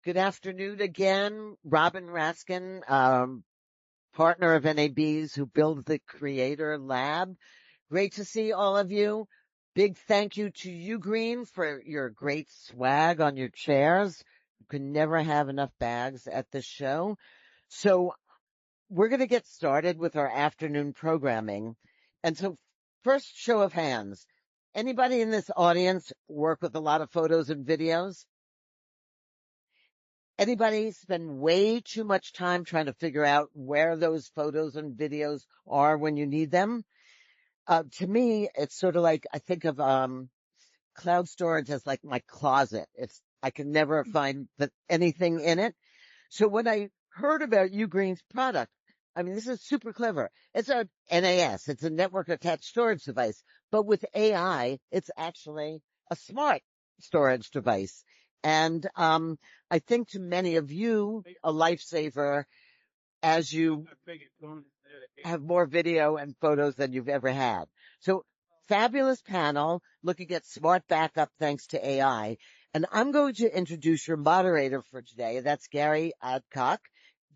Good afternoon again. Robin Raskin, partner of NAB's who builds the Creator Lab. Great to see all of you. Big thank you to UGREEN for your great swag on your chairs. You can never have enough bags at this show. So we're going to get started with our afternoon programming. And so first show of hands. Anybody in this audience work with a lot of photos and videos? Anybody spend way too much time trying to figure out where those photos and videos are when you need them? To me, it's sort of like I think of cloud storage as like my closet. I can never find anything in it. So when I heard about UGREEN's product, I mean, this is super clever. It's a NAS. It's a network attached storage device, but with AI, it's actually a smart storage device. And I think to many of you, a lifesaver as you have more video and photos than you've ever had. So fabulous panel looking at smart backup thanks to AI. And I'm going to introduce your moderator for today. That's Gary Adcock,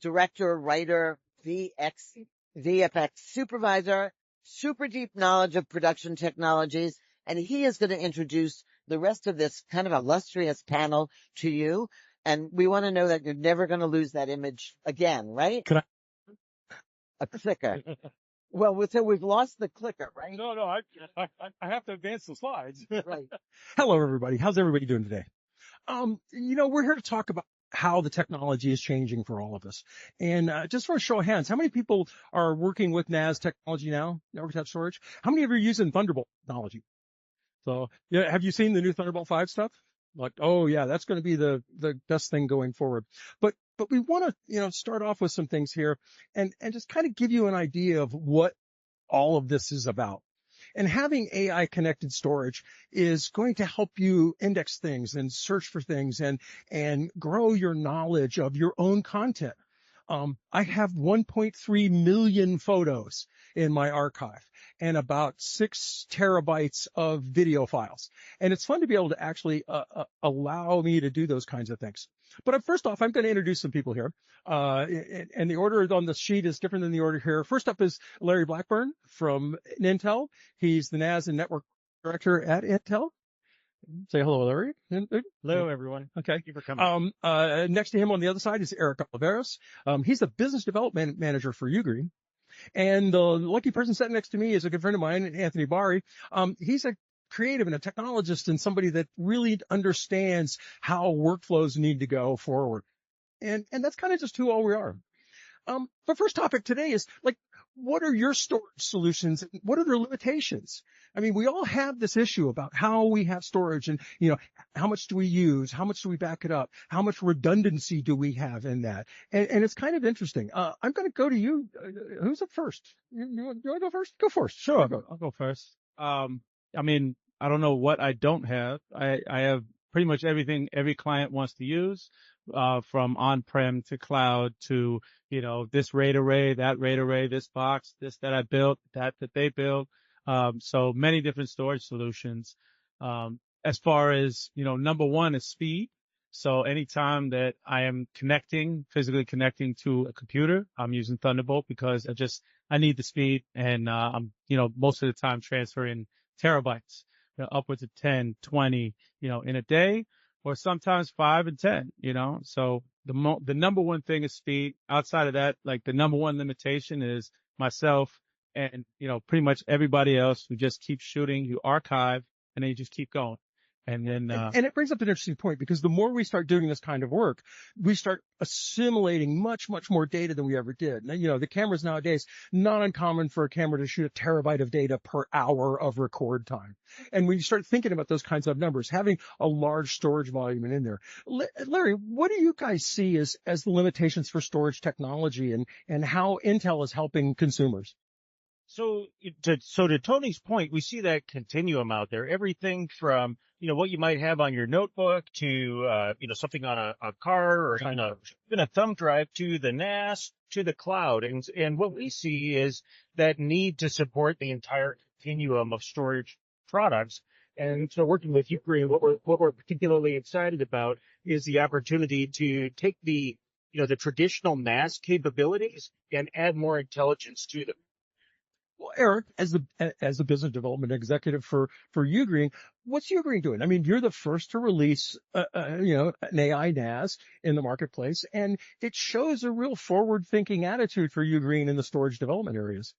director, writer, VFX supervisor, super deep knowledge of production technologies. And he is going to introduce the rest of this kind of illustrious panel to you. And we want to know that you're never going to lose that image again, right? Can I? A clicker. Well, so we've lost the clicker, right? No, I have to advance the slides. Right. Hello, everybody. How's everybody doing today? We're here to talk about how the technology is changing for all of us. And just for a show of hands, how many people are working with NAS technology now, network attached storage? How many of you are using Thunderbolt technology? So, yeah, have you seen the new Thunderbolt 5 stuff? Like, oh yeah, that's going to be the best thing going forward. But we want to, start off with some things here and just kind of give you an idea of what all of this is about. And having AI connected storage is going to help you index things and search for things and grow your knowledge of your own content. I have 1.3 million photos in my archive and about 6 terabytes of video files. And it's fun to be able to actually allow me to do those kinds of things. But first off, I'm going to introduce some people here. And the order on the sheet is different than the order here. First up is Larry Blackburn from Intel. He's the NAS and Network Director at Intel. Say hello, Larry. Hello, everyone. Okay. Thank you for coming. Next to him on the other side is Erick Oliveros. He's the business development manager for UGREEN. And the lucky person sitting next to me is a good friend of mine, Anthony Bari. He's a creative and a technologist and somebody that really understands how workflows need to go forward. And that's kind of just who all we are. But first topic today is what are your storage solutions? What are their limitations? I mean, we all have this issue about how we have storage and, how much do we use? How much do we back it up? How much redundancy do we have in that? And it's kind of interesting. I'm going to go to you. Who's up first? You want to go first? Go first. Sure. I'll go first. I don't know what I don't have. I have pretty much everything every client wants to use, from on-prem to cloud to, this RAID array, that RAID array, this box, this that I built, that they built. So many different storage solutions. As far as, number one is speed. So anytime that I am physically connecting to a computer, I'm using Thunderbolt because I need the speed and, I'm, most of the time transferring terabytes, upwards of 10, 20, in a day, or sometimes 5 and 10, so the number one thing is speed. Outside of that, the number one limitation is myself and, pretty much everybody else who just keeps shooting. You archive and then you just keep going. And then, and it brings up an interesting point because the more we start doing this kind of work, we start assimilating much, much more data than we ever did. Now, the cameras nowadays, not uncommon for a camera to shoot a terabyte of data per hour of record time. And when you start thinking about those kinds of numbers, having a large storage volume in there, Larry, what do you guys see as the limitations for storage technology and how Intel is helping consumers? So to Tony's point, we see that continuum out there. Everything from, what you might have on your notebook to, something on a car or even a thumb drive to the NAS to the cloud. And what we see is that need to support the entire continuum of storage products. And so working with UGREEN, what we're particularly excited about is the opportunity to take the traditional NAS capabilities and add more intelligence to them. Well, Eric, as the business development executive for UGREEN, what's UGREEN doing? I mean, you're the first to release, an AI NAS in the marketplace, and it shows a real forward-thinking attitude for UGREEN in the storage development areas.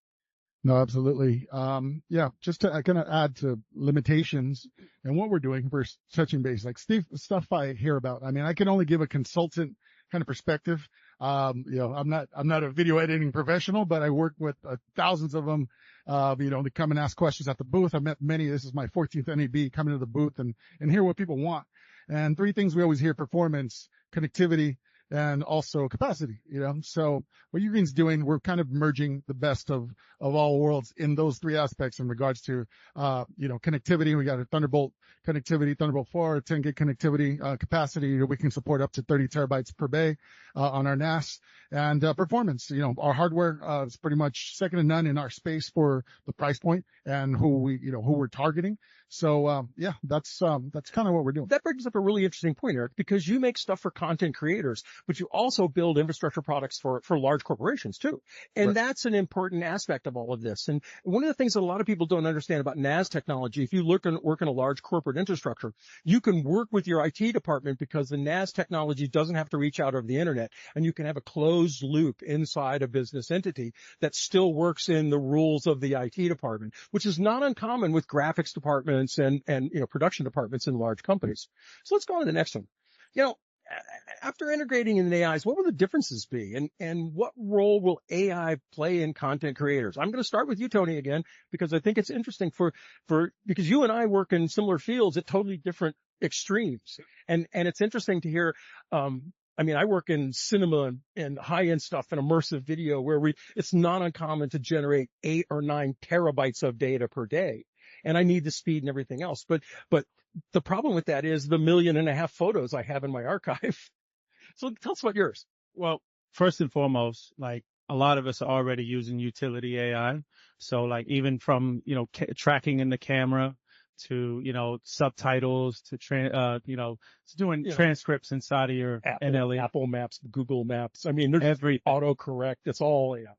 No, absolutely. Yeah, just to kind of add to limitations and what we're doing, we're touching base, like stuff I hear about. I mean, I can only give a consultant kind of perspective. I'm not a video editing professional, but I work with thousands of them. They come and ask questions at the booth. I met many. This is my 14th NAB, coming to the booth and hear what people want. And three things we always hear: performance, connectivity, and also capacity, So what UGREEN's doing, we're kind of merging the best of all worlds in those three aspects in regards to, connectivity. We got a Thunderbolt connectivity, Thunderbolt 4, 10 gig connectivity, capacity. We can support up to 30 terabytes per bay, on our NAS, and, performance. Our hardware, is pretty much second to none in our space for the price point and who we're targeting. So, that's kind of what we're doing. That brings up a really interesting point, Eric, because you make stuff for content creators, but you also build infrastructure products for large corporations too. And Right. That's an important aspect of all of this. And one of the things that a lot of people don't understand about NAS technology, if you work in a large corporate infrastructure, you can work with your IT department because the NAS technology doesn't have to reach out over the internet, and you can have a closed loop inside a business entity that still works in the rules of the IT department, which is not uncommon with graphics departments and production departments in large companies. So let's go on to the next one. After integrating in AIs, what will the differences be? And what role will AI play in content creators? I'm going to start with you, Tony, again, because I think it's interesting because you and I work in similar fields at totally different extremes. And it's interesting to hear, I work in cinema and high-end stuff and immersive video where it's not uncommon to generate 8 or 9 terabytes of data per day. And I need the speed and everything else. But the problem with that is the 1.5 million photos I have in my archive. So tell us about yours. Well, first and foremost, like a lot of us are already using utility AI. So like even from, tracking in the camera to, subtitles to doing transcripts inside of your NLE. Apple Maps, Google Maps. I mean, there's every autocorrect. It's all AI.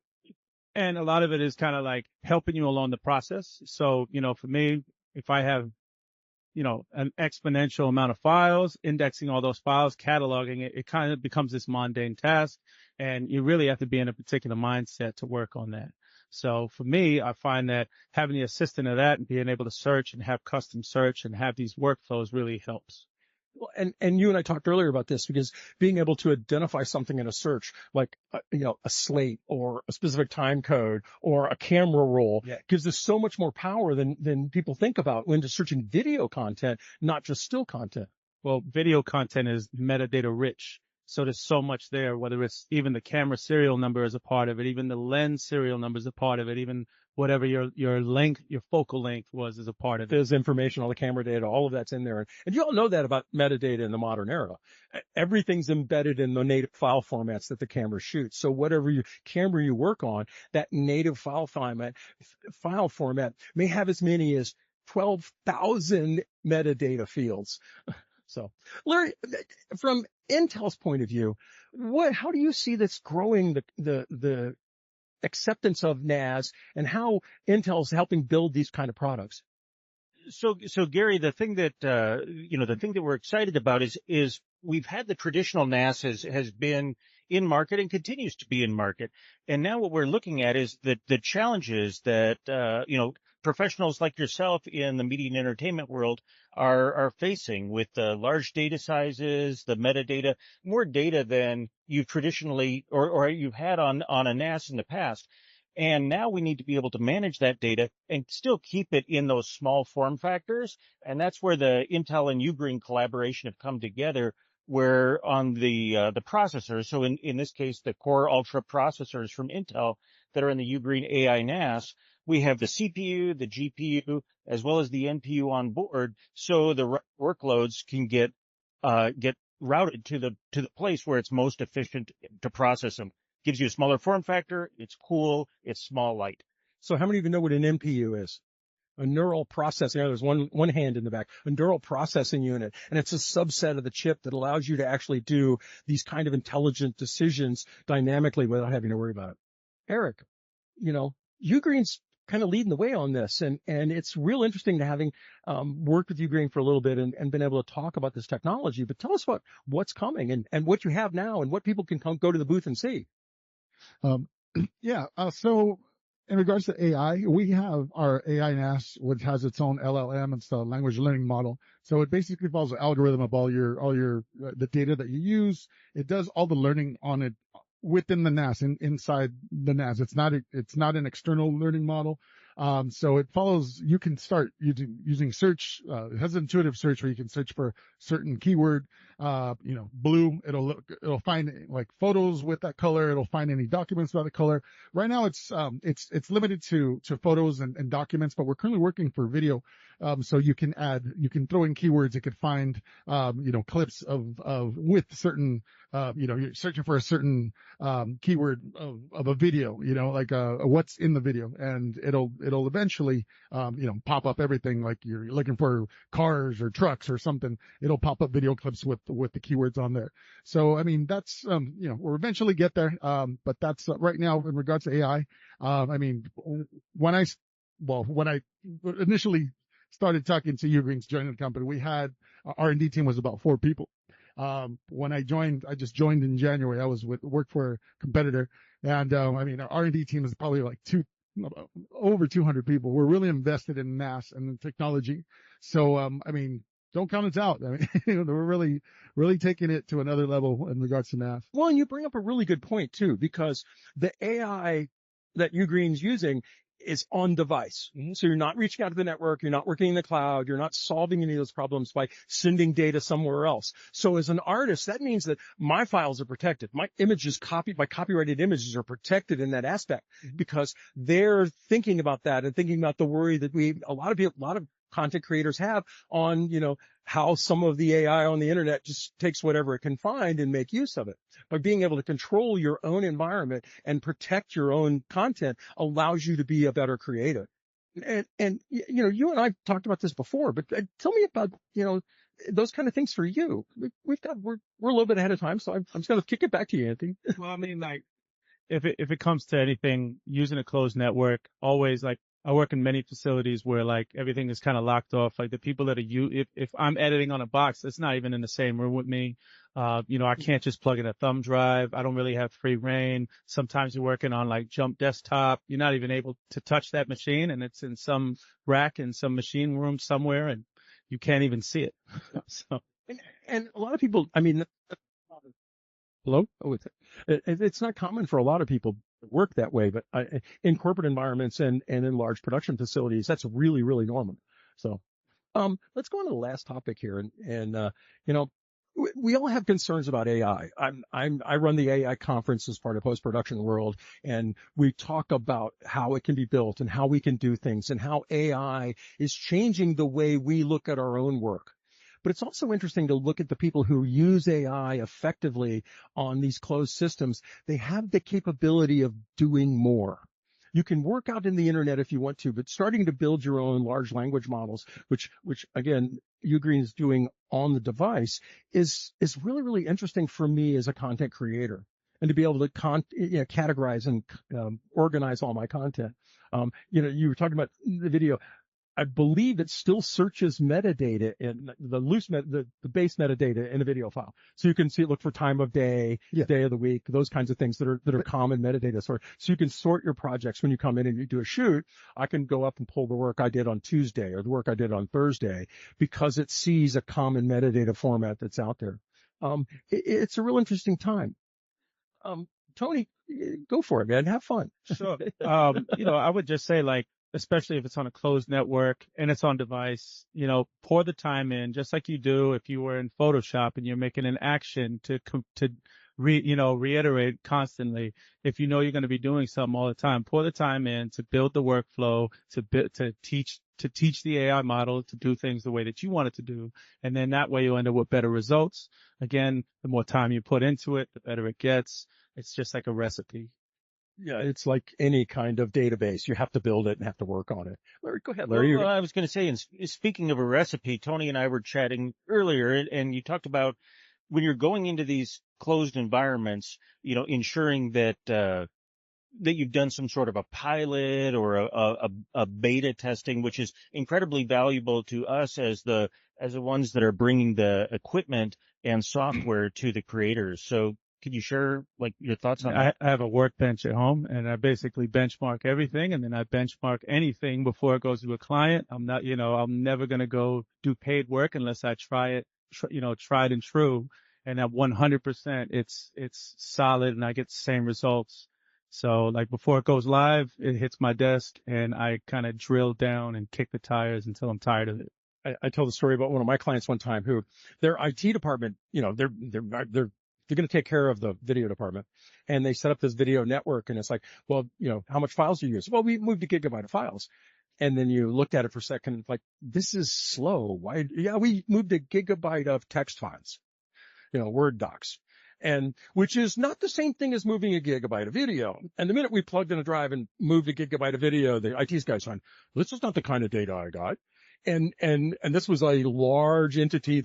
And a lot of it is kind of like helping you along the process. So, for me, if I have, an exponential amount of files, indexing all those files, cataloging it, it kind of becomes this mundane task. And you really have to be in a particular mindset to work on that. So for me, I find that having the assistant of that and being able to search and have custom search and have these workflows really helps. Well, and you and I talked earlier about this because being able to identify something in a search, like, a slate or a specific time code or a camera roll, gives us so much more power than people think about when just searching video content, not just still content. Well, video content is metadata rich. So there's so much there, whether it's even the camera serial number is a part of it, even the lens serial number is a part of it, even whatever your length, your focal length was is a part of it. There's information, all the camera data, all of that's in there. And you all know that about metadata in the modern era. Everything's embedded in the native file formats that the camera shoots. So whatever camera you work on, that native file format may have as many as 12,000 metadata fields. So, Larry, from Intel's point of view, how do you see this growing the acceptance of NAS and how Intel's helping build these kind of products? So Gary, the thing that we're excited about is we've had the traditional NAS has been in market and continues to be in market. And now what we're looking at is the challenges that, professionals like yourself in the media and entertainment world are facing with the large data sizes, the metadata, more data than you've traditionally or you've had on a NAS in the past. And now we need to be able to manage that data and still keep it in those small form factors. And that's where the Intel and UGREEN collaboration have come together, where on the processors, so in this case, the Core Ultra processors from Intel that are in the UGREEN AI NAS, we have the CPU, the GPU, as well as the NPU on board, so the workloads can get routed to the place where it's most efficient to process them. Gives you a smaller form factor. It's cool. It's small, light. So how many of you know what an NPU is? a neural processing. There's one hand in the back, a neural processing unit, and it's a subset of the chip that allows you to actually do these kind of intelligent decisions dynamically without having to worry about it. Eric, UGREEN's kind of leading the way on this, and it's real interesting to having worked with UGREEN for a little bit and been able to talk about this technology. But tell us what's coming and what you have now and what people can go to the booth and see. So in regards to AI, we have our AI NAS, which has its own LLM. It's a language learning model. So it basically follows the algorithm of all your the data that you use. It does all the learning on it within the NAS, inside the NAS. It's not an external learning model. So it follows, you can start using search, it has intuitive search where you can search for certain keyword, blue, it'll find like photos with that color. It'll find any documents by the color. Right now it's limited to photos and documents, but we're currently working for video. So you can throw in keywords. It could find, clips of with certain, you're searching for a certain, keyword of a video, like, what's in the video, and it'll eventually, pop up everything. Like you're looking for cars or trucks or something, it'll pop up video clips with the keywords on there. So, I mean, that's, we'll eventually get there. But that's right now in regards to AI. When I initially started talking to UGREEN's joining the company, we had our R&D team was about 4 people. When I just joined in January. I worked for a competitor, and our R&D team is probably like over 200 people. We're really invested in NAS and technology. So, don't count us out. We're really taking it to another level in regards to NAS. Well, and you bring up a really good point too, because the AI that UGREEN's using is on device. Mm-hmm. So you're not reaching out to the network. You're not working in the cloud. You're not solving any of those problems by sending data somewhere else. So as an artist, that means that my files are protected. My copyrighted images are protected in that aspect, because they're thinking about that and thinking about the worry that a lot of content creators have on, how some of the AI on the internet just takes whatever it can find and make use of it. By being able to control your own environment and protect your own content allows you to be a better creator. And you and I talked about this before, but tell me about, those kind of things for you. We're a little bit ahead of time, so I'm just going to kick it back to you, Anthony. Well, if it comes to anything, using a closed network, always I work in many facilities where everything is kind of locked off. Like the people that are if I'm editing on a box, it's not even in the same room with me. I can't just plug in a thumb drive. I don't really have free reign. Sometimes you're working on jump desktop. You're not even able to touch that machine, and it's in some rack in some machine room somewhere, and you can't even see it. So, and a lot of people, hello? Oh, it's not common for a lot of people to work that way, but in corporate environments and in large production facilities, that's really, really normal. So, let's go on to the last topic here. We all have concerns about AI. I run the AI conference as part of Post-Production World, and we talk about how it can be built and how we can do things and how AI is changing the way we look at our own work. But it's also interesting to look at the people who use AI effectively on these closed systems. They have the capability of doing more. You can work out in the internet if you want to, but starting to build your own large language models, which again, UGREEN is doing on the device, is really, really interesting for me as a content creator, and to be able to categorize and organize all my content. You were talking about the video. I believe it still searches metadata in the base metadata in a video file. So you can look for time of day, day of the week, those kinds of things that are common metadata sort. So you can sort your projects when you come in and you do a shoot. I can go up and pull the work I did on Tuesday or the work I did on Thursday, because it sees a common metadata format that's out there. It's a real interesting time. Tony, go for it, man. Have fun. Sure. I would just say especially if it's on a closed network and it's on device, pour the time in, just like you do if you were in Photoshop and you're making an action to reiterate constantly. If you know you're going to be doing something all the time, pour the time in to build the workflow, to teach the AI model to do things the way that you want it to do. And then that way you end up with better results. Again, the more time you put into it, the better it gets. It's just like a recipe. Yeah, it's like any kind of database. You have to build it and have to work on it. Larry, go ahead, Larry. Well, I was going to say, and speaking of a recipe, Tony and I were chatting earlier, and you talked about when you're going into these closed environments, ensuring that that you've done some sort of a pilot or a beta testing, which is incredibly valuable to us as the ones that are bringing the equipment and software to the creators. So could you share like your thoughts on that? I have a workbench at home, and I basically benchmark everything, and then I benchmark anything before it goes to a client. I'm never going to go do paid work unless I try it, tried and true. And at 100%, it's solid, and I get the same results. So like before it goes live, it hits my desk, and I kind of drill down and kick the tires until I'm tired of it. I told the story about one of my clients one time who their IT department, they're going to take care of the video department, and they set up this video network, and it's like, well, how much files do you use? Well, we moved a gigabyte of files. And then you looked at it for a second, like, this is slow. Why? Yeah, we moved a gigabyte of text files, Word docs. And which is not the same thing as moving a gigabyte of video. And the minute we plugged in a drive and moved a gigabyte of video, the IT guys went, this is not the kind of data I got. And this was a large entity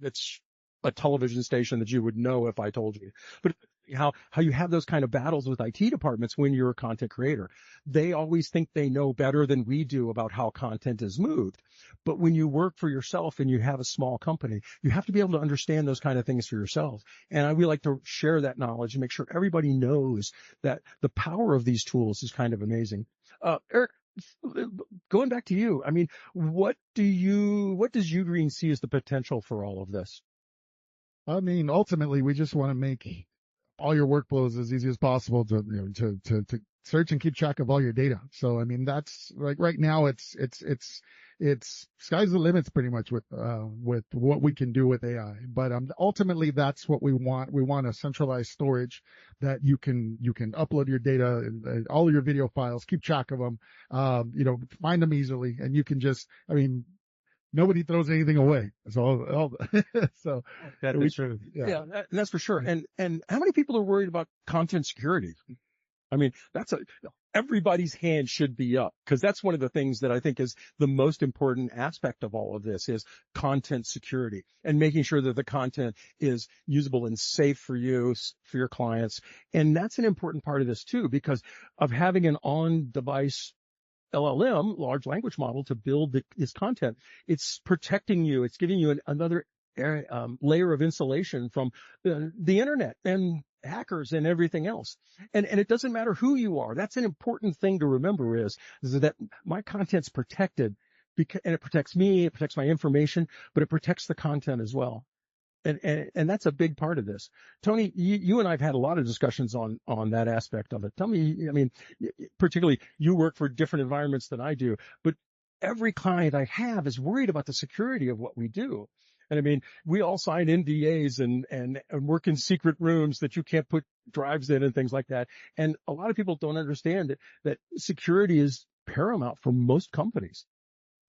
that's a television station that you would know if I told you. But how you have those kind of battles with IT departments when you're a content creator. They always think they know better than we do about how content is moved. But when you work for yourself and you have a small company, you have to be able to understand those kind of things for yourself. And we like to share that knowledge and make sure everybody knows that the power of these tools is kind of amazing. Erick, going back to you, I mean, what does UGREEN see as the potential for all of this? I mean, ultimately, we just want to make all your workflows as easy as possible to search and keep track of all your data. So, I mean, that's like right now it's sky's the limits pretty much with what we can do with AI. But, ultimately that's what we want. We want a centralized storage that you can upload your data and all of your video files, keep track of them, find them easily. And you can just, nobody throws anything away. So That is true. Yeah, that's for sure. And how many people are worried about content security? I mean, everybody's hand should be up, because that's one of the things that I think is the most important aspect of all of this is content security and making sure that the content is usable and safe for you, for your clients. And that's an important part of this too, because of having an on-device LLM, large language model, to build this content. It's protecting you. It's giving you another layer of insulation from the internet and hackers and everything else. And it doesn't matter who you are. That's an important thing to remember is that my content's protected and it protects me, it protects my information, but it protects the content as well. And that's a big part of this. Tony, you and I have had a lot of discussions on that aspect of it. Tell me, I mean, particularly you work for different environments than I do, but every client I have is worried about the security of what we do. And I mean, we all sign NDAs and work in secret rooms that you can't put drives in and things like that. And a lot of people don't understand that security is paramount for most companies.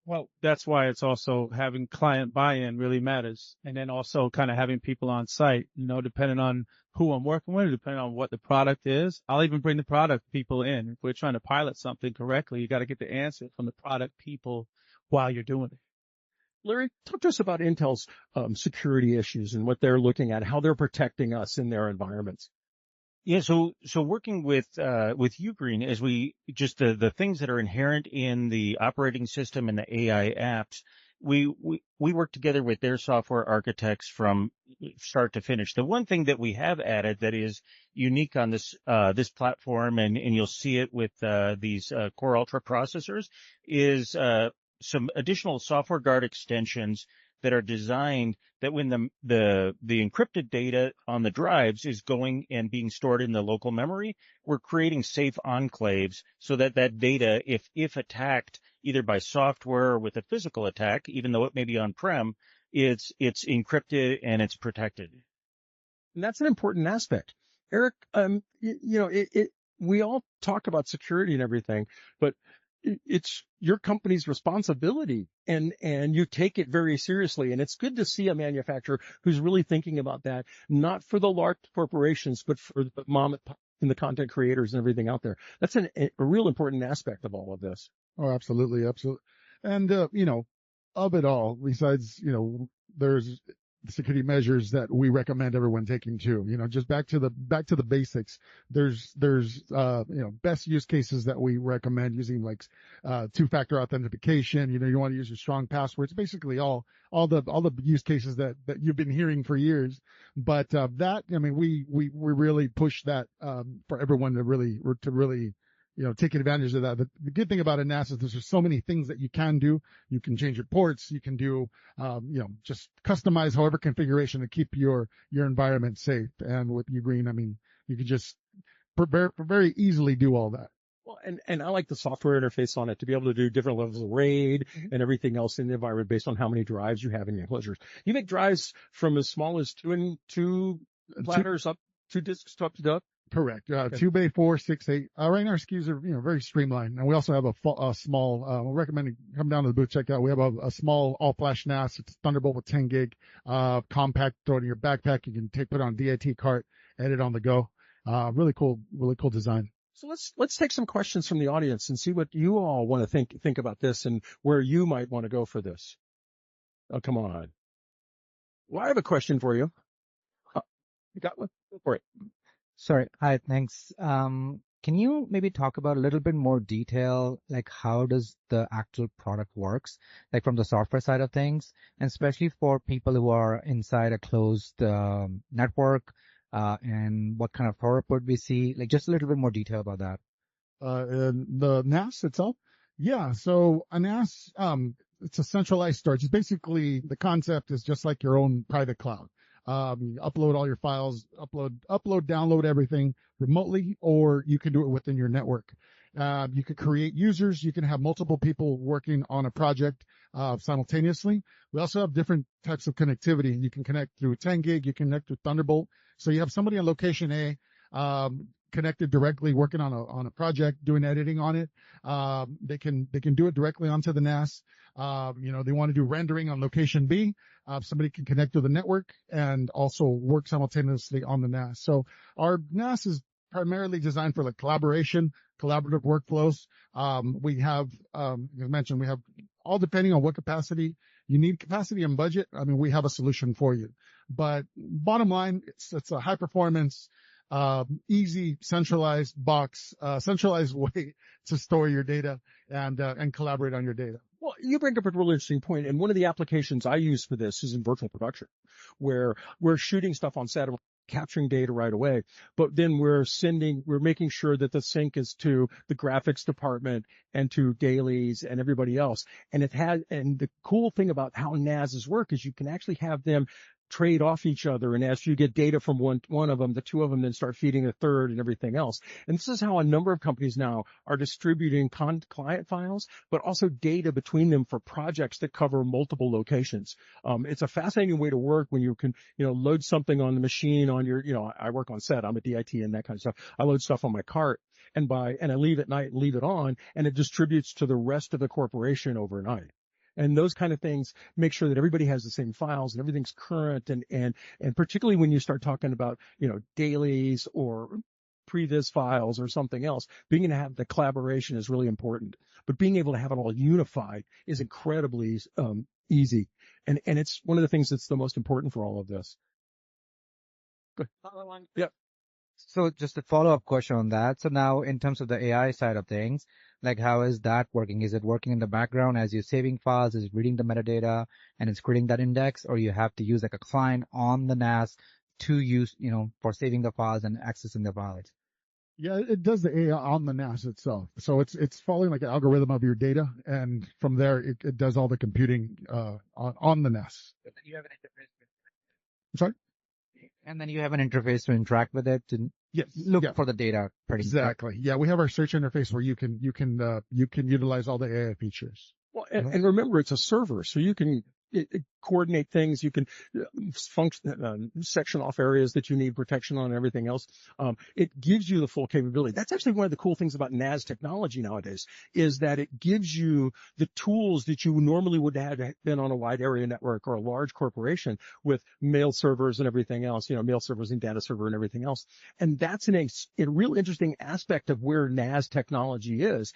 Well, that's why it's also having client buy-in really matters. And then also kind of having people on site, depending on who I'm working with, depending on what the product is. I'll even bring the product people in. If we're trying to pilot something correctly, you got to get the answer from the product people while you're doing it. Larry, talk to us about Intel's security issues and what they're looking at, how they're protecting us in their environments. Yeah, so working with UGREEN as we just the things that are inherent in the operating system and the AI apps, we work together with their software architects from start to finish. The one thing that we have added that is unique on this platform, and you'll see it with these Core Ultra processors, is some additional software guard extensions that are designed that when the encrypted data on the drives is going and being stored in the local memory, we're creating safe enclaves so that data, if attacked either by software or with a physical attack, even though it may be on-prem, it's encrypted and it's protected. And that's an important aspect. Erick, we all talk about security and everything, but it's your company's responsibility and you take it very seriously. And it's good to see a manufacturer who's really thinking about that, not for the large corporations, but for the and the content creators and everything out there. That's a real important aspect of all of this. Oh, absolutely. Absolutely. And, of it all, besides, there's security measures that we recommend everyone taking too. Just back to the basics. There's best use cases that we recommend using, like, two-factor authentication. You want to use your strong passwords, basically all the use cases that you've been hearing for years. But, we really push that, for everyone to really, taking advantage of that. The good thing about a NAS is there's so many things that you can do. You can change your ports. You can do, just customize however configuration to keep your environment safe. And with UGREEN, you can just very easily do all that. Well, and I like the software interface on it to be able to do different levels of RAID and everything else in the environment based on how many drives you have in your enclosures. You make drives from as small as two platters up, 2 disks up to up. Correct. 2 bay, 4, 6, 8. Right now our SKUs are, very streamlined. And we also have a small, we'll recommend you come down to the booth, check out. We have a small all flash NAS. It's Thunderbolt with 10 gig, compact, throw it in your backpack. You can put it on DIT cart, edit on the go. Really cool design. So let's take some questions from the audience and see what you all want to think about this and where you might want to go for this. Oh, come on. Well, I have a question for you. You got one? Go for it. Sorry. Hi, thanks. Can you maybe talk about a little bit more detail, like how does the actual product works, like from the software side of things, and especially for people who are inside a closed network, and what kind of throughput we see, like just a little bit more detail about that. The NAS itself? Yeah. So a NAS, it's a centralized storage. It's basically, the concept is just like your own private cloud. You upload all your files, download everything remotely, or you can do it within your network. You could create users. You can have multiple people working on a project, simultaneously. We also have different types of connectivity. You can connect through 10 gig. You can connect through Thunderbolt. So you have somebody on location A, connected directly working on a project, doing editing on it. They can do it directly onto the NAS. They want to do rendering on location B. Somebody can connect to the network and also work simultaneously on the NAS. So our NAS is primarily designed for collaborative workflows. We have, as mentioned, we have all depending on what capacity you need, capacity and budget. We have a solution for you, but bottom line, it's a high performance, easy, centralized box, centralized way to store your data and collaborate on your data. Well, you bring up a really interesting point, and one of the applications I use for this is in virtual production, where we're shooting stuff on set, capturing data right away, but then we're making sure that the sync is to the graphics department and to dailies and everybody else. And the cool thing about how NASs work is you can actually have them trade off each other, and as you get data from one of them, the two of them then start feeding the third and everything else. And this is how a number of companies now are distributing client files, but also data between them for projects that cover multiple locations. It's a fascinating way to work when you can, load something on the machine on your, I work on set, I'm a DIT and that kind of stuff. I load stuff on my cart and I leave at night and leave it on, and it distributes to the rest of the corporation overnight. And those kind of things make sure that everybody has the same files and everything's current. And particularly when you start talking about, dailies or previs files or something else, being able to have the collaboration is really important. But being able to have it all unified is incredibly easy. And it's one of the things that's the most important for all of this. Good. Follow on. Yep. So just a follow-up question on that. So now in terms of the AI side of things, like how is that working? Is it working in the background as you're saving files? Is it reading the metadata and it's creating that index, or you have to use like a client on the NAS to use, for saving the files and accessing the files? Yeah, it does the AI on the NAS itself. So it's following like an algorithm of your data, and from there it does all the computing on the NAS. You have an interface. I'm sorry? And then you have an interface to interact with it and look for the data. Exactly. Yeah, we have our search interface where you can utilize all the AI features. Well, and remember, it's a server, so you can coordinate things. You can section off areas that you need protection on and everything else. It gives you the full capability. That's actually one of the cool things about NAS technology nowadays, is that it gives you the tools that you normally would have been on a wide area network or a large corporation with mail servers and everything else, mail servers and data server and everything else. And that's a real interesting aspect of where NAS technology is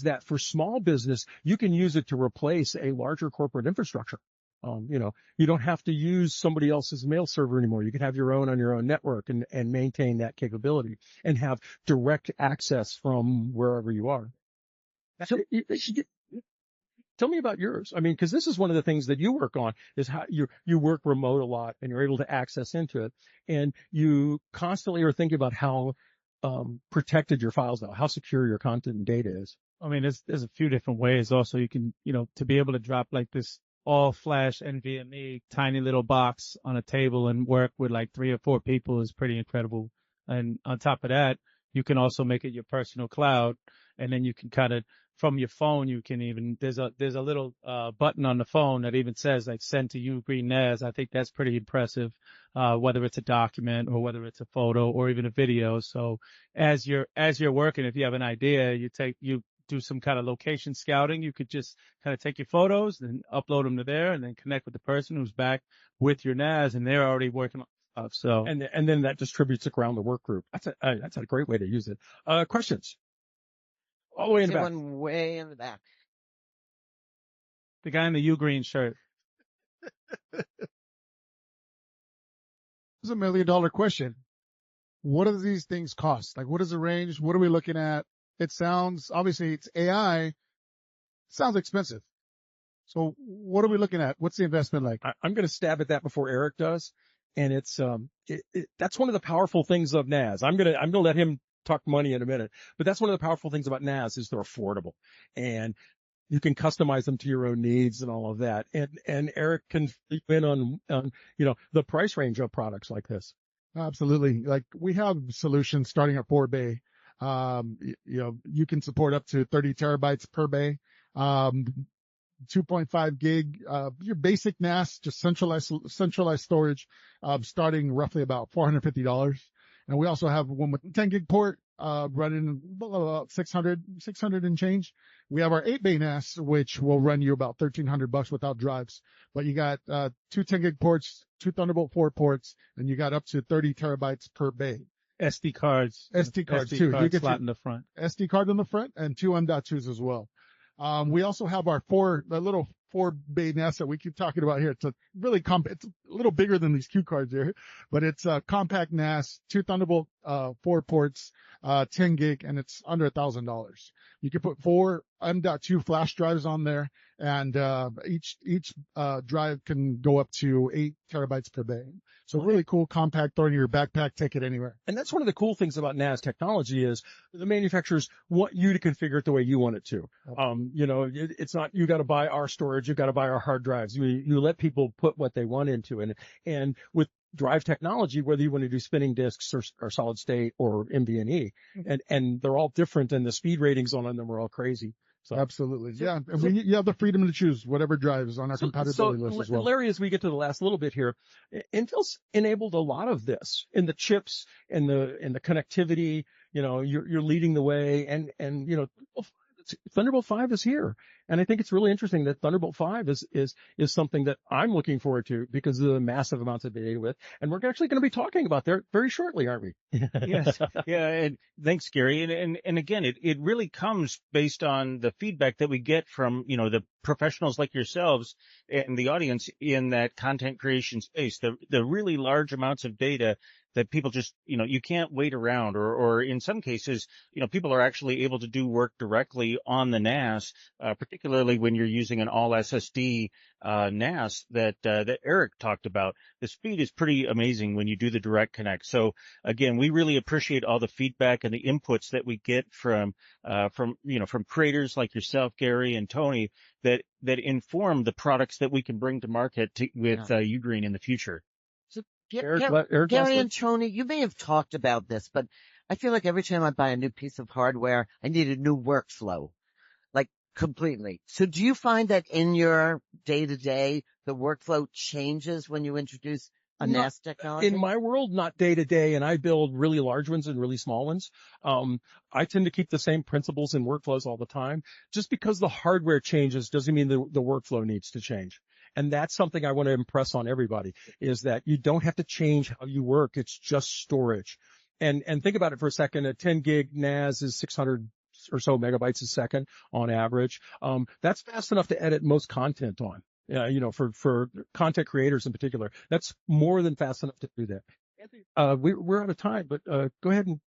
that for small business, you can use it to replace a larger corporate infrastructure. You don't have to use somebody else's mail server anymore. You can have your own on your own network and maintain that capability and have direct access from wherever you are. So, tell me about yours. I mean, because this is one of the things that you work on, is how you work remote a lot and you're able to access into it. And you constantly are thinking about how protected your files are, how secure your content and data is. I mean, there's a few different ways. Also, you can, to be able to drop like this all flash NVMe tiny little box on a table and work with like 3 or 4 people is pretty incredible. And on top of that, you can also make it your personal cloud, and then you can kind of, from your phone, you can even, there's a little button on the phone that even says like send to UGREEN NAS. I think that's pretty impressive, whether it's a document or whether it's a photo or even a video. So as you're working, if you have an idea, you do some kind of location scouting, you could just kind of take your photos and upload them to there and then connect with the person who's back with your NAS, and they're already working on stuff. So, and then that distributes it around the work group. That's a great way to use it. Questions? All the way in the back. One way in the back. The guy in the UGREEN shirt. This is $1 million question. What do these things cost? Like, what is the range? What are we looking at? It sounds, obviously it's AI. It sounds expensive. So what are we looking at? What's the investment like? I'm going to stab at that before Eric does. And it's, that's one of the powerful things of NAS. I'm going to let him talk money in a minute, but that's one of the powerful things about NAS is they're affordable and you can customize them to your own needs and all of that. And Eric can leap in on, the price range of products like this. Absolutely. Like, we have solutions starting at 4 bay. You can support up to 30 terabytes per bay, 2.5 gig, your basic NAS, just centralized storage, starting roughly about $450. And we also have one with 10 gig port, running about 600 and change. We have our 8 bay NAS, which will run you about $1,300 without drives. But you got, 2 10 gig ports, 2 Thunderbolt 4 ports, and you got up to 30 terabytes per bay. SD cards too. You get slot in the front. SD card in the front and 2 M.2s as well. We also have our the little 4 bay NAS that we keep talking about here. It's a really it's a little bigger than these cue cards here, but it's a compact NAS, 2 Thunderbolt, 4 ports, 10 gig, and it's under $1,000. You can put 4 M.2 flash drives on there, and each drive can go up to 8 terabytes per bay. So really cool, compact, throw in your backpack, take it anywhere. And that's one of the cool things about NAS technology is the manufacturers want you to configure it the way you want it to. It's not, you got to buy our storage, you got to buy our hard drives. You let people put what they want into it. And with drive technology, whether you want to do spinning disks or solid state or NVMe, and they're all different, and the speed ratings on them are all crazy. So, absolutely. Yeah. You have the freedom to choose whatever drives on our compatibility list as well. Larry, as we get to the last little bit here, Intel's enabled a lot of this in the chips and the connectivity. You're leading the way, and Thunderbolt 5 is here. And I think it's really interesting that Thunderbolt 5 is something that I'm looking forward to because of the massive amounts of data with. And we're actually going to be talking about that very shortly, aren't we? Yes. Yeah. And thanks, Gary. And again, it really comes based on the feedback that we get from, the professionals like yourselves and the audience in that content creation space, the really large amounts of data that people just, you can't wait around, or in some cases, people are actually able to do work directly on the NAS, particularly when you're using an all SSD NAS that Eric talked about. The speed is pretty amazing when you do the direct connect. So again, we really appreciate all the feedback and the inputs that we get from creators like yourself, Gary, and Tony that inform the products that we can bring to market with UGREEN in the future. Eric, Gary and Tony, you may have talked about this, but I feel like every time I buy a new piece of hardware, I need a new workflow. Like Completely. So do you find that in your day-to-day, the workflow changes when you introduce a Not NAS technology? in my world, not day to day, and I build really large ones and really small ones. I tend to keep the same principles and workflows all the time. Just because the hardware changes doesn't mean the workflow needs to change. And that's something I want to impress on everybody, is that you don't have to change how you work. It's just storage. And think about it for a second. A 10 gig NAS is 600 or so megabytes a second on average. That's fast enough to edit most content on. For content creators in particular, that's more than fast enough to do that. Anthony, we're out of time, but go ahead and.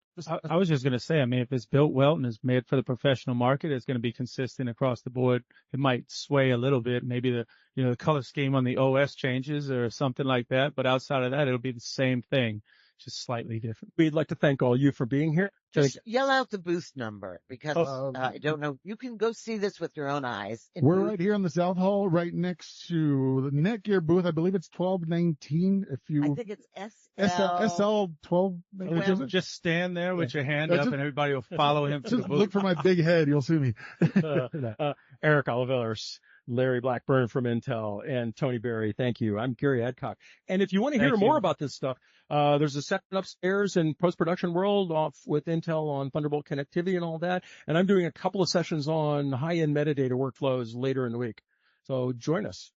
I was just going to say, I mean, if it's built well and is made for the professional market, it's going to be consistent across the board. It might sway a little bit. Maybe the color scheme on the OS changes or something like that. But outside of that, it'll be the same thing, just slightly different. We'd like to thank all you for being here. Just yell out the booth number, because I don't know. You can go see this with your own eyes. We're right here in the South Hall, right next to the Netgear booth. I believe it's 1219. I think it's SL 12. Just stand there with your hand up, and everybody will follow him to the Just booth. look for my big head. You'll see me. Erick Oliveros, Larry Blackburn from Intel, and Tony Bari. Thank you. I'm Gary Adcock. And if you want to hear more about this stuff, there's a section upstairs in post-production world off with Intel on Thunderbolt connectivity and all that. And I'm doing a couple of sessions on high-end metadata workflows later in the week. So join us.